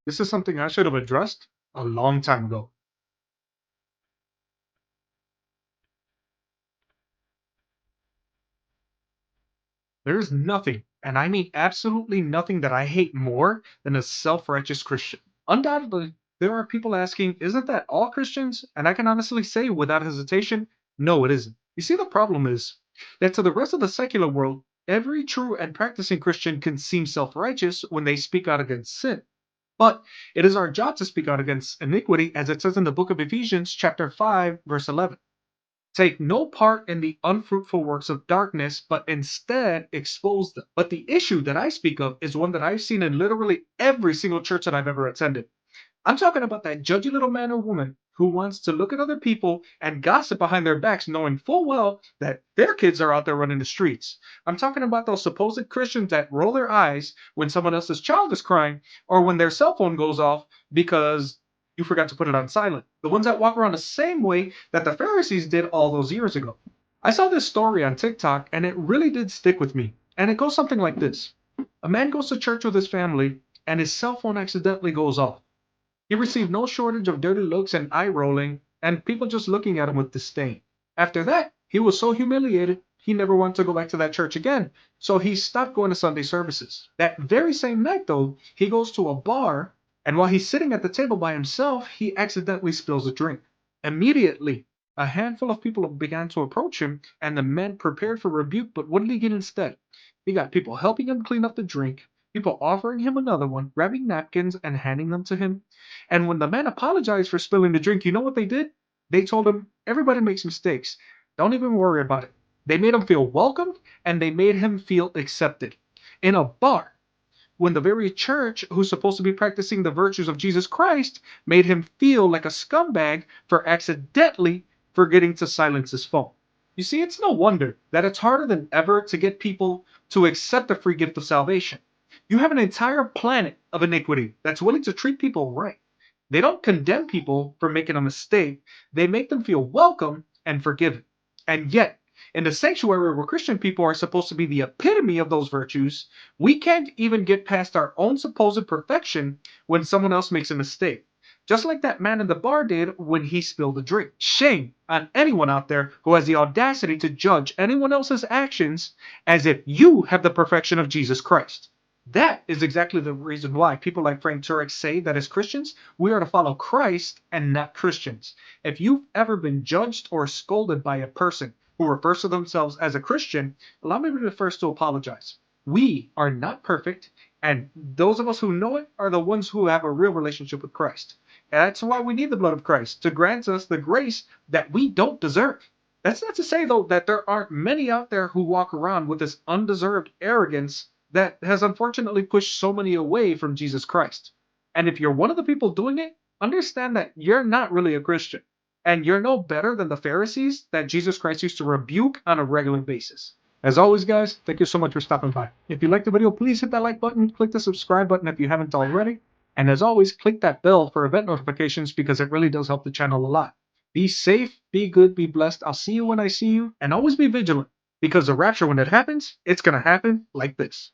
This is something I should have addressed a long time ago. There's nothing, and I mean absolutely nothing, that I hate more than a self righteous Christian. Undoubtedly, there are people asking, isn't that all Christians? And I can honestly say without hesitation, no, it isn't. You see, the problem is that to the rest of the secular world, every true and practicing Christian can seem self righteous when they speak out against sin. But it is our job to speak out against iniquity, as it says in the book of Ephesians, chapter 5, verse 11. Take no part in the unfruitful works of darkness, but instead expose them. But the issue that I speak of is one that I've seen in literally every single church that I've ever attended. I'm talking about that judgy little man or woman who wants to look at other people and gossip behind their backs, knowing full well that their kids are out there running the streets. I'm talking about those supposed Christians that roll their eyes when someone else's child is crying or when their cell phone goes off because you forgot to put it on silent. The ones that walk around the same way that the Pharisees did all those years ago. I saw this story on TikTok and it really did stick with me. And it goes something like this. A man goes to church with his family and his cell phone accidentally goes off. He received no shortage of dirty looks and eye rolling, and people just looking at him with disdain. After that, he was so humiliated, he never wanted to go back to that church again, so he stopped going to Sunday services. That very same night, though, he goes to a bar, and while he's sitting at the table by himself, he accidentally spills a drink. Immediately, a handful of people began to approach him, and the man prepared for rebuke, but what did he get instead? He got people helping him clean up the drink, people offering him another one, grabbing napkins and handing them to him. And when the man apologized for spilling the drink, you know what they did? They told him, everybody makes mistakes. Don't even worry about it. They made him feel welcomed and they made him feel accepted. In a bar, when the very church who's supposed to be practicing the virtues of Jesus Christ made him feel like a scumbag for accidentally forgetting to silence his phone. You see, it's no wonder that it's harder than ever to get people to accept the free gift of salvation. You have an entire planet of iniquity that's willing to treat people right. They don't condemn people for making a mistake, they make them feel welcome and forgiven. And yet, in the sanctuary where Christian people are supposed to be the epitome of those virtues, we can't even get past our own supposed perfection when someone else makes a mistake. Just like that man in the bar did when he spilled the drink. Shame on anyone out there who has the audacity to judge anyone else's actions as if you have the perfection of Jesus Christ. That is exactly the reason why people like Frank Turek say that as Christians, we are to follow Christ and not Christians. If you've ever been judged or scolded by a person who refers to themselves as a Christian, allow me to be the first to apologize. We are not perfect, and those of us who know it are the ones who have a real relationship with Christ. And that's why we need the blood of Christ to grant us the grace that we don't deserve. That's not to say, though, that there aren't many out there who walk around with this undeserved arrogance that has unfortunately pushed so many away from Jesus Christ. And if you're one of the people doing it, understand that you're not really a Christian. And you're no better than the Pharisees that Jesus Christ used to rebuke on a regular basis. As always, guys, thank you so much for stopping by. If you liked the video, please hit that like button, click the subscribe button if you haven't already. And as always, click that bell for event notifications because it really does help the channel a lot. Be safe, be good, be blessed. I'll see you when I see you, and always be vigilant because the rapture, when it happens, it's going to happen like this.